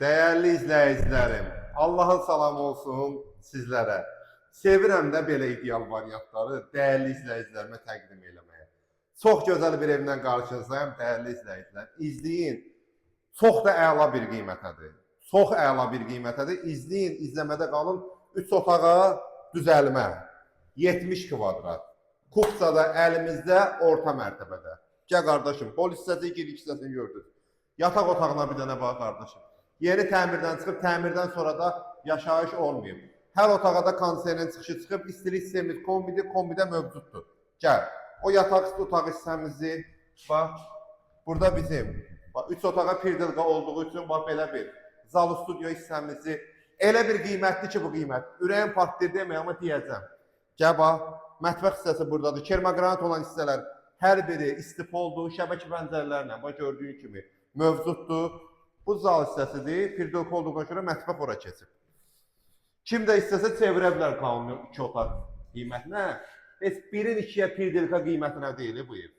Değerli izləyicilərim, Allahın salamı olsun sizlərə. Sevirəm də belə ideal variantları dəyərli izləyicilərimə təqdim eləməyə. Çox gözəl bir evdən qarşınızdayım, dəyərli izləyicilər. İzləyin, çox da əla bir qiymətədir. Çox əla bir qiymətədir. İzləyin, izləmədə qalın. 3 otağa düzəlmə, 70 kvadrat. Kupçada əlimizdə orta mərtəbədə. Gəl qardaşım, pol hissəsi, giriş hissəsini gördük. Yataq otağına bir dənə bax qardaşım. Yeni təmirdən çıxıb, təmirdən sonra da yaşayış olmayıb. Hər otağa da kondisionerin çıxışı çıxıb, istilik sistemimiz kombidə mövcuddur. Gəl, o yataq otaq hissəmizi, bax, burada bizim, bax, 3 otağa pirdilqa olduğu üçün, bax, belə bir zal studio hissəmizi, elə bir qiymətli ki, bu qiymət. Ürəyim partlayır demək, amma deyəcəm. Gəl, bax, mətbəx hissəsi buradadır. Kermogranit olan hissələr hər biri istifoldur, şəbəkə bənzərlərlə, bax, gördüyün kimi mövcuddur. Bu zal hissəsidir, pirdilqa olduğuna görə mətbəx ora keçib. Kim də istəsə çevirə bilər qanuni 2 otaq qiymətinə. Heç birin 2-yə pirdilqa qiymətinə deyil bu ev.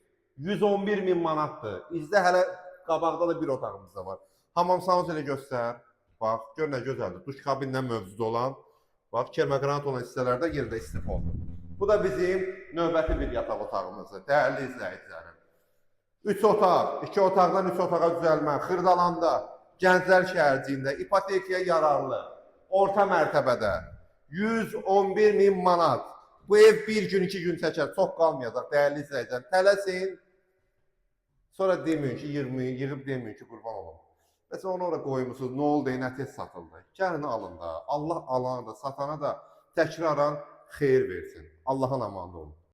111.000 manatdır. İzlə hələ qabaqda da bir otağımız da var. Hamam sanusu elə göstər. Bax, gör nə gözəldir. Duş kabindən mövcud olan, bax, kermogranit olan hissələrdə yerdə istifoldur. Bu da bizim növbəti bir yataq otağımızdır, dəyərli izləyicilərim. 3 otaq, 2 otaqdan 3 otağa düzəlmə, Xırdalanda, Gənclər şəhərciyində, ipotekaya yararlı, orta mərtəbədə 111.000 manat. Bu ev bir gün, 2 gün çəkər, çox qalmayacaq, dəyərli izləyicilər. Tələsin, sonra deməyin ki, 20, yığıb deməyin ki, qurban olun. Bəs onu oraya qoymusunuz, nə oldu, nə tez satıldı. Gəlin alın da, Allah alana da, satana da təkraran xeyir versin. Allahın amanında olun.